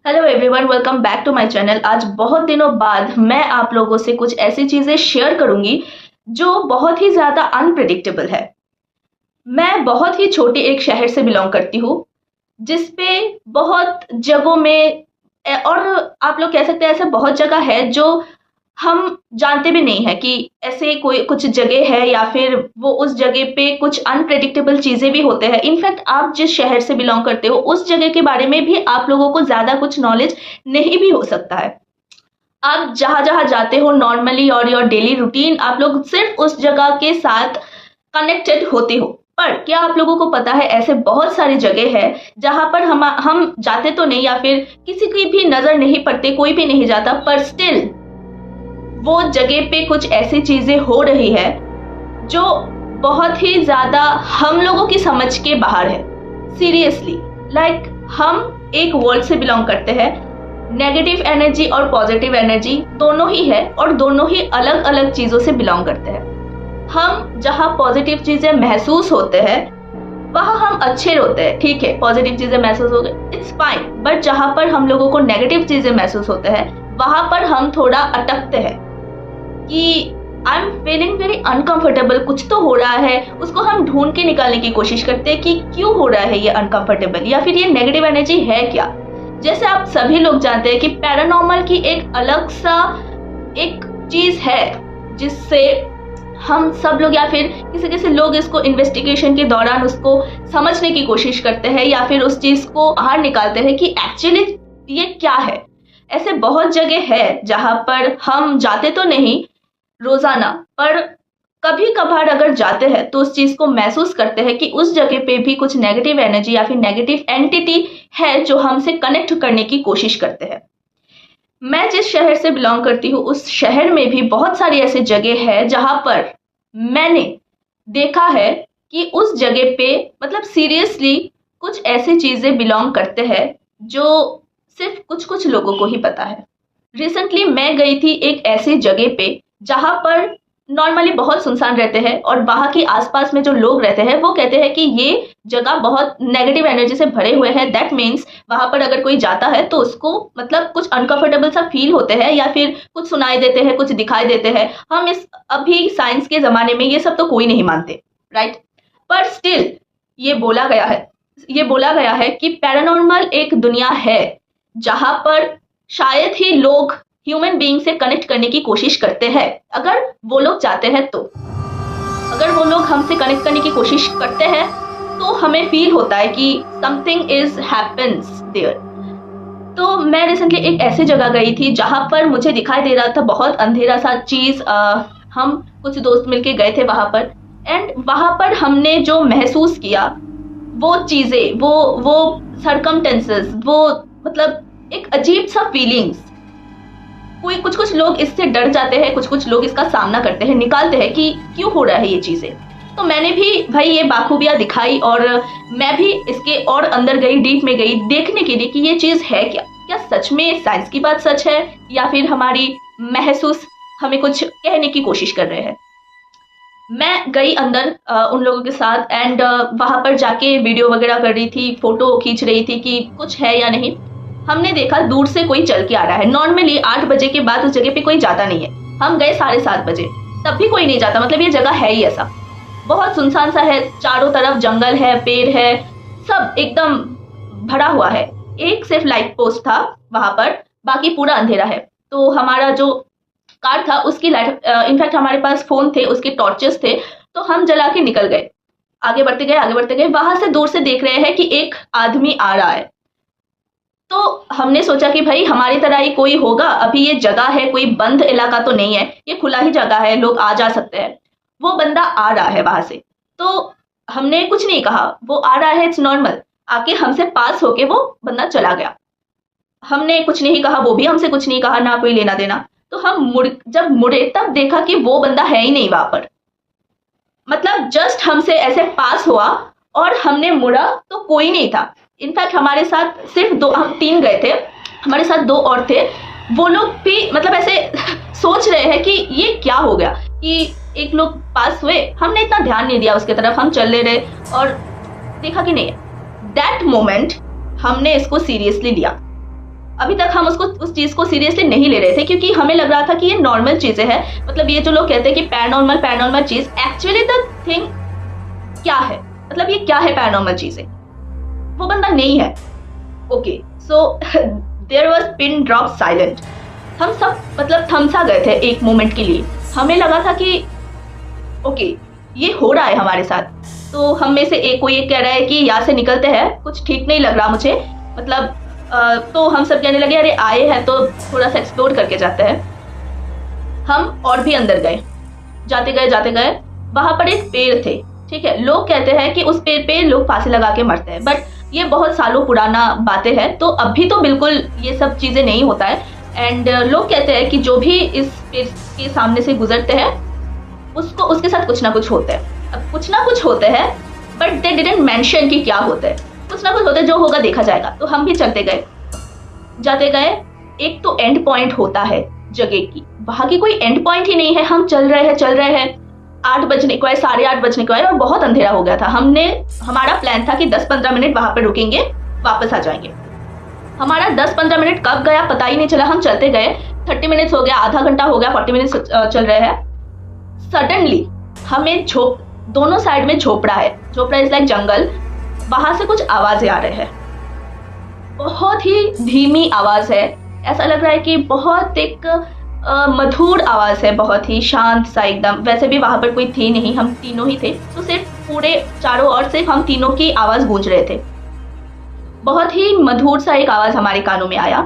Hello everyone, welcome back to my channel. आज बहुत दिनों बाद मैं आप लोगों से कुछ ऐसी चीज़ें शेयर करूंगी जो बहुत ही ज़्यादा अनप्रिडिक्टेबल है। मैं बहुत ही छोटे एक शहर से बिलोंग करती हूँ जिसपे बहुत जगहों में और आप लोग कह सकते हैं ऐसे बहुत जगह है जो हम जानते भी नहीं है कि ऐसे कोई कुछ जगह है या फिर वो उस जगह पे कुछ अनप्रेडिक्टेबल चीजें भी होते हैं। इनफैक्ट आप जिस शहर से बिलोंग करते हो उस जगह के बारे में भी आप लोगों को ज्यादा कुछ नॉलेज नहीं भी हो सकता है। आप जहां जहां जाते हो नॉर्मली और योर डेली रूटीन आप लोग सिर्फ उस जगह के साथ कनेक्टेड होते हो। पर क्या आप लोगों को पता है ऐसे बहुत सारी जगह है जहां पर हम जाते तो नहीं या फिर किसी की भी नजर नहीं पड़ते, कोई भी नहीं जाता, पर स्टिल वो जगह पे कुछ ऐसी चीजें हो रही है जो बहुत ही ज्यादा हम लोगों की समझ के बाहर है। सीरियसली लाइक हम एक वर्ल्ड से बिलोंग करते हैं। नेगेटिव एनर्जी और पॉजिटिव एनर्जी दोनों ही है और दोनों ही अलग अलग चीजों से बिलोंग करते हैं। हम जहाँ पॉजिटिव चीजें महसूस होते हैं वहाँ हम अच्छे होते हैं, ठीक है, पॉजिटिव चीजें महसूस हो गई, इट्स फाइन। बट जहाँ पर हम लोगों को नेगेटिव चीजें महसूस होते हैं वहां पर हम थोड़ा अटकते हैं कि I am feeling very uncomfortable, कुछ तो हो रहा है। उसको हम ढूंढ के निकालने की कोशिश करते हैं कि क्यों हो रहा है ये अनकंफर्टेबल या फिर ये नेगेटिव एनर्जी है क्या। जैसे आप सभी लोग जानते हैं कि पैरानॉर्मल की एक अलग सा एक चीज है जिससे हम सब लोग या फिर किसी किसी लोग इसको इन्वेस्टिगेशन के दौरान उसको समझने की कोशिश करते हैं या फिर उस चीज को बाहर निकालते हैं कि एक्चुअली ये क्या है। ऐसे बहुत जगह है जहां पर हम जाते तो नहीं रोजाना, पर कभी कभार अगर जाते हैं तो उस चीज को महसूस करते हैं कि उस जगह पे भी कुछ नेगेटिव एनर्जी या फिर नेगेटिव एंटिटी है जो हमसे कनेक्ट करने की कोशिश करते हैं। मैं जिस शहर से बिलोंग करती हूँ उस शहर में भी बहुत सारी ऐसी जगह है जहां पर मैंने देखा है कि उस जगह पे मतलब सीरियसली कुछ ऐसी चीजें बिलोंग करते हैं जो सिर्फ कुछ कुछ लोगों को ही पता है। रिसेंटली मैं गई थी एक ऐसी जगह पे जहां पर नॉर्मली बहुत सुनसान रहते हैं और वहां के आसपास में जो लोग रहते हैं वो कहते हैं कि ये जगह बहुत नेगेटिव एनर्जी से भरे हुए हैं। दैट मीन्स वहां पर अगर कोई जाता है तो उसको मतलब कुछ अनकंफर्टेबल सा फील होते हैं या फिर कुछ सुनाई देते हैं, कुछ दिखाई देते हैं। हम इस अभी साइंस के जमाने में ये सब तो कोई नहीं मानते, राइट? पर स्टिल ये बोला गया है कि पैरानॉर्मल एक दुनिया है जहां पर शायद ही लोग ह्यूमन बीइंग से कनेक्ट करने की कोशिश करते हैं। अगर वो लोग चाहते हैं तो अगर वो लोग हमसे कनेक्ट करने की कोशिश करते हैं तो हमें फील होता है कि समथिंग इज हैपेंस देयर। तो मैं रिसेंटली एक ऐसी जगह गई थी जहां पर मुझे दिखाई दे रहा था बहुत अंधेरा सा चीज। हम कुछ दोस्त मिलके गए थे वहां पर एंड वहां पर हमने जो महसूस किया वो चीजें वो सरकमटेंसेस, वो मतलब एक अजीब सा फीलिंग्स। कुछ कुछ लोग इससे डर जाते हैं, कुछ कुछ लोग इसका सामना करते हैं, निकालते हैं कि क्यों हो रहा है ये चीजें। तो मैंने भी भाई ये बाखूबियां दिखाई और मैं भी इसके और अंदर गई, डीप में गई देखने के लिए कि ये चीज है क्या सच में साइंस की बात सच है या फिर हमारी महसूस हमें कुछ कहने की कोशिश कर रहे हैं। मैं गई अंदर उन लोगों के साथ एंड वहां पर जाके वीडियो वगैरह कर रही थी, फोटो खींच रही थी कि कुछ है या नहीं। हमने देखा दूर से कोई चल के आ रहा है। नॉर्मली 8 बजे के बाद उस जगह पे कोई जाता नहीं है। हम गए 7:30 बजे, तब भी कोई नहीं जाता। मतलब ये जगह है ही ऐसा, बहुत सुनसान सा है, चारों तरफ जंगल है, पेड़ है, सब एकदम भरा हुआ है। एक सिर्फ लाइट पोस्ट था वहां पर, बाकी पूरा अंधेरा है। तो हमारा जो कार था उसकी लाइट, इनफैक्ट हमारे पास फोन थे, उसके टॉर्चेस थे, तो हम जला के निकल गए। आगे बढ़ते गए। वहां से दूर से देख रहे हैं कि एक आदमी आ रहा है। तो हमने सोचा कि भाई हमारी तरह ही कोई होगा, अभी ये जगह है, कोई बंद इलाका तो नहीं है, ये खुला ही जगह है, लोग आ जा सकते हैं। वो बंदा आ रहा है वहां से, तो हमने कुछ नहीं कहा, वो आ रहा है, इट्स नॉर्मल। आके हमसे पास होके वो बंदा चला गया। हमने कुछ नहीं कहा, वो भी हमसे कुछ नहीं कहा, ना कोई लेना देना। तो हम जब मुड़े तब देखा कि वो बंदा है ही नहीं वहां पर। मतलब जस्ट हमसे ऐसे पास हुआ और हमने मुड़ा तो कोई नहीं था। इनफैक्ट हमारे साथ सिर्फ हम 3 गए थे, हमारे साथ 2 और थे। वो लोग भी मतलब ऐसे सोच रहे हैं कि ये क्या हो गया कि एक लोग पास हुए, हमने इतना ध्यान नहीं दिया उसके तरफ, हम चल ले रहे और देखा कि नहीं है। दैट मोमेंट हमने इसको सीरियसली लिया। अभी तक हम उसको उस चीज़ को सीरियसली नहीं ले रहे थे, क्योंकि हमें लग रहा था कि ये नॉर्मल चीज़ें हैं। मतलब ये जो लोग कहते हैं कि paranormal cheese, actually the thing क्या है, मतलब ये क्या है पैरानॉर्मल चीज़ें, वो बंदा नहीं है। Okay, so there was pin drop silent. हम सब मतलब थम सा गए थे एक मोमेंट के लिए। हमें लगा था कि ओके, ये हो रहा है हमारे साथ। तो हम में से एक कोई एक कह रहा है कि यहाँ से निकलते हैं, कुछ ठीक नहीं लग रहा मुझे, मतलब तो हम सब कहने लगे अरे आए हैं तो थोड़ा सा एक्सप्लोर करके जाते हैं। हम और भी अंदर गए, जाते गए वहां पर एक पेड़ थे, ठीक है। लोग कहते हैं कि उस पेड़ पे लोग फांसी लगा के मरते हैं, बट ये बहुत सालों पुराना बातें हैं, तो अभी तो बिल्कुल ये सब चीजें नहीं होता है। एंड लोग कहते हैं कि जो भी इस पेड़ के सामने से गुजरते हैं उसको उसके साथ कुछ ना कुछ होता है। अब कुछ ना कुछ होते हैं, बट दे डिडंट मेंशन कि क्या होता है। कुछ ना कुछ होता है, जो होगा देखा जाएगा। तो हम भी चलते गए, जाते गए। एक तो एंड पॉइंट होता है जगह की, वहां की कोई एंड पॉइंट ही नहीं है। हम चल रहे हैं 8 बजने को आए, 8:30 बजने को आए और बहुत अंधेरा हो गया था। हमारा प्लान था कि 10-15 मिनट वहां पर रुकेंगे, वापस आ जाएंगे। हमारा 10-15 मिनट कब गया पता ही नहीं चला। हम चलते गए, 30 मिनट्स हो गया, आधा घंटा हो गया, 40 मिनट्स चल रहे हैं। सडनली हमें दोनों साइड में झोपड़ा इज लाइक जंगल, वहां से कुछ आवाजें आ रहे हैं। बहुत ही धीमी आवाज है, ऐसा लग रहा है कि बहुत एक मधुर आवाज है, बहुत ही शांत सा एकदम। वैसे भी वहां पर कोई थी नहीं, हम तीनों ही थे, तो सिर्फ पूरे चारों ओर से हम तीनों की आवाज गूंज रहे थे। बहुत ही मधुर सा एक आवाज हमारे कानों में आया।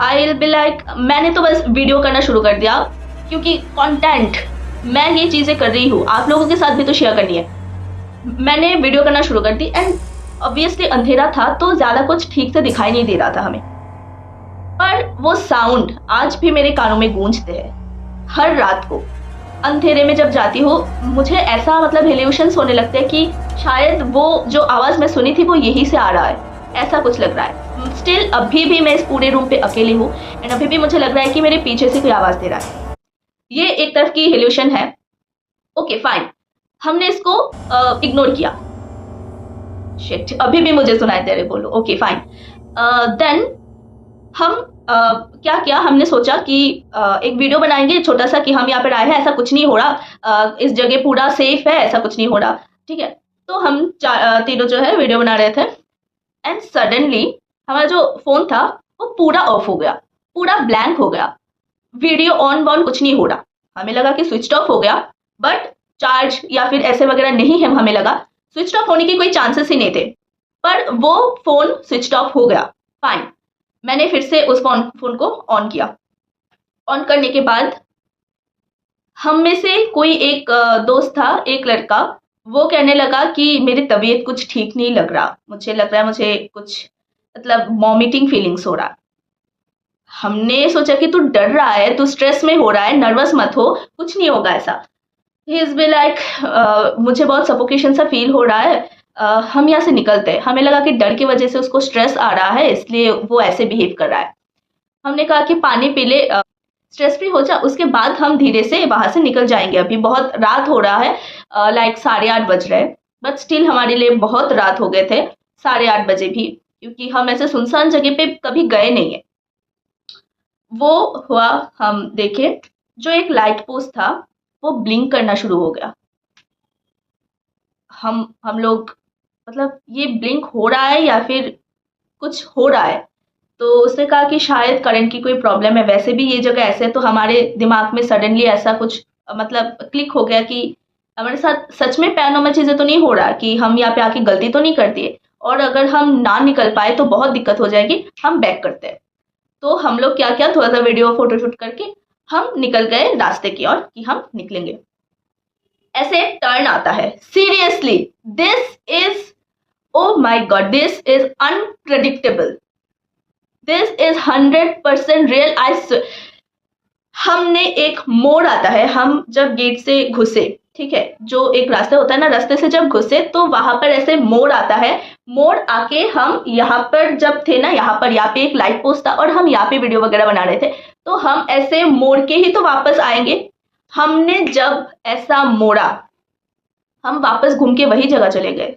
आई विल बी लाइक, मैंने तो बस वीडियो करना शुरू कर दिया, क्योंकि कंटेंट मैं ये चीजें कर रही हूँ, आप लोगों के साथ भी तो शेयर करनी है। मैंने वीडियो करना शुरू कर दी एंड ऑब्वियसली अंधेरा था तो ज्यादा कुछ ठीक से दिखाई नहीं दे रहा था हमें, पर वो साउंड आज भी मेरे कानों में गूंजते हैं। हर रात को अंधेरे में जब जाती हूँ मुझे ऐसा मतलब हेल्यूशंस होने लगते हैं कि शायद वो जो आवाज मैं सुनी थी वो यही से आ रहा है, ऐसा कुछ लग रहा है। स्टिल अभी भी मैं इस पूरे रूम पे अकेली हूँ एंड अभी भी मुझे लग रहा है कि मेरे पीछे से कोई आवाज दे रहा है। ये एक तरफ की हेल्यूशन है। ओके फाइन, हमने इसको इग्नोर किया। शिट, अभी भी मुझे सुनाई दे रहे, बोलो। ओके फाइन, देन हम क्या किया, हमने सोचा कि एक वीडियो बनाएंगे छोटा सा कि हम यहाँ पर आए हैं, ऐसा कुछ नहीं हो रहा, इस जगह पूरा सेफ है, ऐसा कुछ नहीं हो रहा, ठीक है। तो हम तीनों जो है वीडियो बना रहे थे एंड सडनली हमारा जो फोन था वो पूरा ऑफ हो गया, पूरा ब्लैंक हो गया। वीडियो ऑन बॉन कुछ नहीं हो रहा। हमें लगा कि स्विच ऑफ हो गया, बट चार्ज या फिर ऐसे वगैरह नहीं है। हमें लगा स्विच ऑफ होने की कोई चांसेस ही नहीं थे, पर वो फोन स्विच ऑफ हो गया। फाइन, मैंने फिर से उस फोन को ऑन किया। ऑन करने के बाद हम में से कोई एक दोस्त था, एक लड़का, वो कहने लगा कि मेरी तबीयत कुछ ठीक नहीं लग रहा, मुझे लग रहा है मुझे कुछ मतलब वॉमिटिंग फीलिंग्स हो रहा। हमने सोचा कि तू डर रहा है, तू स्ट्रेस में हो रहा है, नर्वस मत हो, कुछ नहीं होगा ऐसा। ही इज बी लाइक, मुझे बहुत सफोकेशन सा फील हो रहा है, हम यहाँ से निकलते हैं। हमें लगा कि डर की वजह से उसको स्ट्रेस आ रहा है, इसलिए वो ऐसे बिहेव कर रहा है। हमने कहा कि पानी पी ले, स्ट्रेस फ्री हो जा, उसके बाद हम धीरे से वहां से निकल जाएंगे। अभी बहुत रात हो रहा है, लाइक 8:30 बज रहे हैं, बट स्टिल हमारे लिए बहुत रात हो गए थे, 8:30 बजे भी, क्योंकि हम ऐसे सुनसान जगह पे कभी गए नहीं है। वो हुआ, हम देखे जो एक लाइट पोस्ट था वो ब्लिंक करना शुरू हो गया। हम लोग मतलब ये ब्लिंक हो रहा है या फिर कुछ हो रहा है, तो उसने कहा कि शायद करंट की कोई प्रॉब्लम है। वैसे भी ये जगह ऐसे है, तो हमारे दिमाग में सडनली ऐसा कुछ मतलब क्लिक हो गया कि हमारे साथ सच में पैरानॉर्मल चीजें तो नहीं हो रहा, कि हम यहाँ पे आके गलती तो नहीं कर दिए, और अगर हम ना निकल पाए तो बहुत दिक्कत हो जाएगी, हम बैक करते हैं। तो हम लोग क्या किया, थोड़ा सा वीडियो फोटोशूट करके हम निकल गए रास्ते की ओर कि हम निकलेंगे। ऐसे टर्न आता है, seriously this is, oh my god, this is unpredictable, this is 100% real. हमने एक मोड़ आता है, हम जब गेट से घुसे, ठीक है, जो एक रास्ता होता है ना, रास्ते से जब घुसे तो वहां पर ऐसे मोड़ आता है। मोड़ आके हम यहाँ पर जब थे ना, यहाँ पे एक लाइट पोस्ट था और हम यहाँ पे वीडियो वगैरह बना रहे थे, तो हम ऐसे मोड़ के ही तो वापस आएंगे। हमने जब ऐसा मोड़ा, हम वापस घूम के वही जगह चले गए।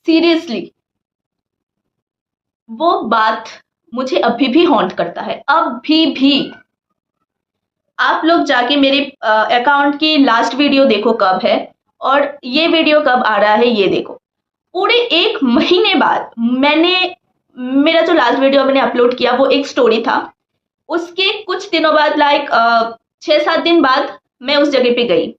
सीरियसली वो बात मुझे अभी भी हॉन्ट करता है, अभी भी। आप लोग जाके मेरे अकाउंट की लास्ट वीडियो देखो कब है, और ये वीडियो कब आ रहा है ये देखो। पूरे 1 महीने बाद मैंने, मेरा जो लास्ट वीडियो मैंने अपलोड किया वो एक स्टोरी था, उसके कुछ दिनों बाद, लाइक 6-7 दिन बाद मैं उस जगह पे गई।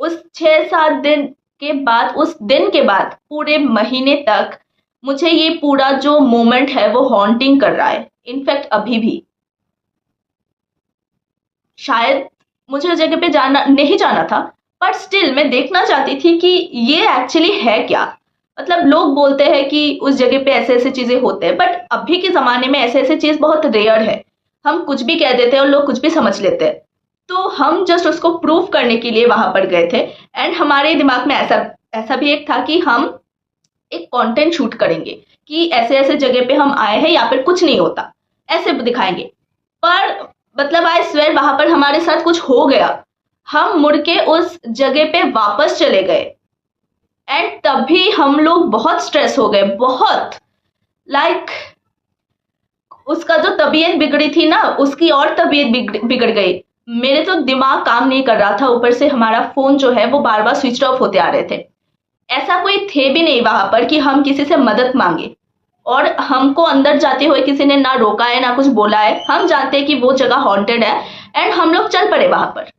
उस 6-7 दिन के बाद, उस दिन के बाद पूरे महीने तक मुझे ये पूरा जो मोमेंट है वो हॉन्टिंग कर रहा है, इनफैक्ट अभी भी। शायद मुझे उस जगह पे जाना नहीं जाना था, पर स्टिल मैं देखना चाहती थी कि ये एक्चुअली है क्या। मतलब लोग बोलते हैं कि उस जगह पे ऐसे ऐसे चीजें होते हैं, बट अभी के जमाने में ऐसे ऐसे चीज बहुत रेयर है। हम कुछ भी कह देते हैं और लोग कुछ भी समझ लेते हैं। तो हम जस्ट उसको प्रूव करने के लिए वहां पर गए थे, एंड हमारे दिमाग में ऐसा ऐसा भी एक था कि हम एक कंटेंट शूट करेंगे कि ऐसे ऐसे जगह पे हम आए हैं, या फिर कुछ नहीं होता, ऐसे दिखाएंगे। पर मतलब आई स्वेयर वहां पर हमारे साथ कुछ हो गया। हम मुड़ के उस जगह पे वापस चले गए, एंड तभी हम लोग बहुत स्ट्रेस हो गए, बहुत। लाइक उसका जो तबीयत बिगड़ी थी ना, उसकी और तबीयत बिगड़ गई। मेरे तो दिमाग काम नहीं कर रहा था, ऊपर से हमारा फोन जो है वो बार बार स्विच ऑफ होते आ रहे थे। ऐसा कोई थे भी नहीं वहां पर कि हम किसी से मदद मांगे, और हमको अंदर जाते हुए किसी ने ना रोका है ना कुछ बोला है। हम जानते हैं कि वो जगह हॉन्टेड है, एंड हम लोग चल पड़े वहां पर,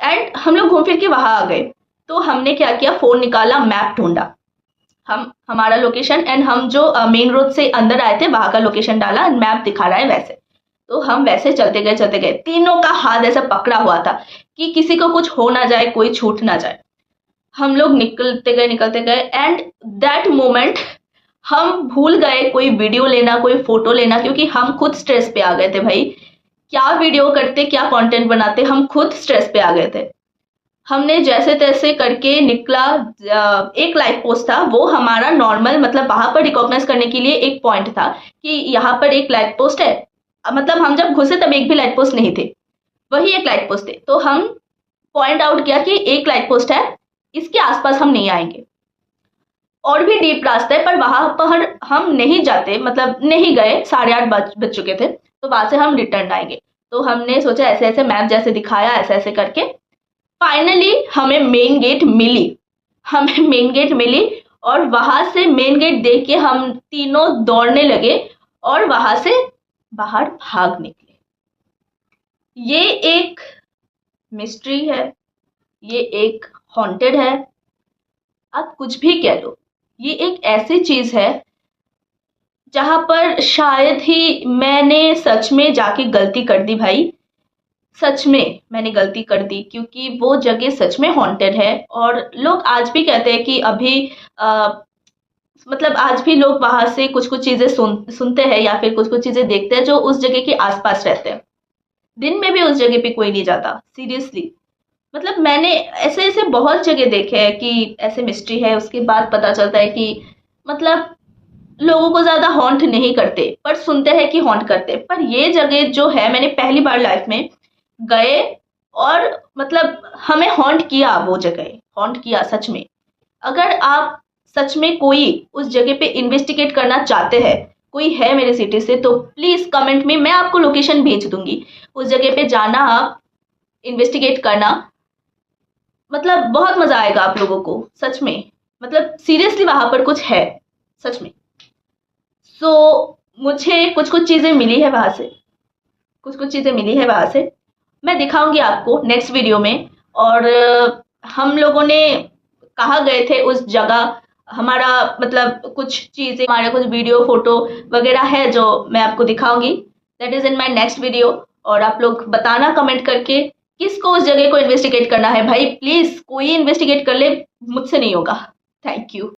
एंड हम लोग घूम फिर के वहां आ गए। तो हमने क्या किया, फोन निकाला, मैप ढूंढा, हम हमारा लोकेशन, एंड हम जो मेन रोड से अंदर आए थे वहां का लोकेशन डाला, मैप दिखा रहा है वैसे। तो हम वैसे चलते गए, तीनों का हाथ ऐसा पकड़ा हुआ था कि किसी को कुछ हो ना जाए, कोई छूट ना जाए। हम लोग निकलते गए, एंड दैट मोमेंट हम भूल गए कोई वीडियो लेना, कोई फोटो लेना, क्योंकि हम खुद स्ट्रेस पे आ गए थे भाई। क्या वीडियो करते, क्या कंटेंट बनाते, हम खुद स्ट्रेस पे आ गए थे। हमने जैसे तैसे करके निकला। एक लाइक पोस्ट था, वो हमारा नॉर्मल, मतलब वहां पर रिकॉग्नाइज करने के लिए एक पॉइंट था कि यहाँ पर एक लाइट पोस्ट है। मतलब हम जब घुसे तब एक भी लाइट पोस्ट नहीं थे, वही एक लाइट पोस्ट थे। तो हम पॉइंट आउट किया कि एक लाइट पोस्ट है, इसके आसपास हम नहीं आएंगे। और भी डीप रास्ता है, पर वहां पर हम नहीं जाते, मतलब नहीं गए। 8:30 बज चुके थे, तो वहां से हम रिटर्न आएंगे। तो हमने सोचा, ऐसे ऐसे मैप जैसे दिखाया, ऐसे ऐसे करके फाइनली हमें मेन गेट मिली। हमें मेन गेट मिली, और वहां से मेन गेट देख के हम तीनों दौड़ने लगे, और वहां से बाहर भाग निकले। ये एक मिस्ट्री है, ये एक हॉन्टेड है, आप कुछ भी कह लो। ये एक ऐसी चीज है जहां पर शायद ही मैंने सच में जाके गलती कर दी भाई। सच में मैंने गलती कर दी, क्योंकि वो जगह सच में हॉन्टेड है। और लोग आज भी कहते हैं कि अभी मतलब आज भी लोग वहां से कुछ कुछ चीजें सुनते हैं, या फिर कुछ कुछ चीजें देखते हैं जो उस जगह के आसपास रहते हैं। दिन में भी उस जगह पे कोई नहीं जाता, सीरियसली। मतलब मैंने ऐसे ऐसे बहुत जगह देखे हैं कि ऐसे मिस्ट्री है, उसके बाद पता चलता है कि मतलब लोगों को ज्यादा हॉन्ट नहीं करते, पर सुनते हैं कि हॉन्ट करते। पर ये जगह जो है, मैंने पहली बार लाइफ में गए, और मतलब हमें हॉन्ट किया, वो जगह हॉन्ट किया सच में। अगर आप सच में कोई उस जगह पे इन्वेस्टिगेट करना चाहते हैं, कोई है मेरे सिटी से, तो प्लीज कमेंट में, मैं आपको लोकेशन भेज दूंगी। उस जगह पे जाना, आप इन्वेस्टिगेट करना, मतलब बहुत मजा आएगा आप लोगों को सच में। मतलब सीरियसली वहां पर कुछ है सच में। सो मुझे कुछ कुछ चीजें मिली है वहां से, कुछ कुछ चीजें मिली है वहां से, मैं दिखाऊंगी आपको नेक्स्ट वीडियो में। और हम लोगों ने कहाँ गए थे उस जगह, हमारा मतलब कुछ चीजें, हमारे कुछ वीडियो फोटो वगैरह है जो मैं आपको दिखाऊंगी। That is in my next video. और आप लोग बताना कमेंट करके किसको उस जगह को इन्वेस्टिगेट करना है भाई। प्लीज कोई इन्वेस्टिगेट कर ले, मुझसे नहीं होगा। Thank you.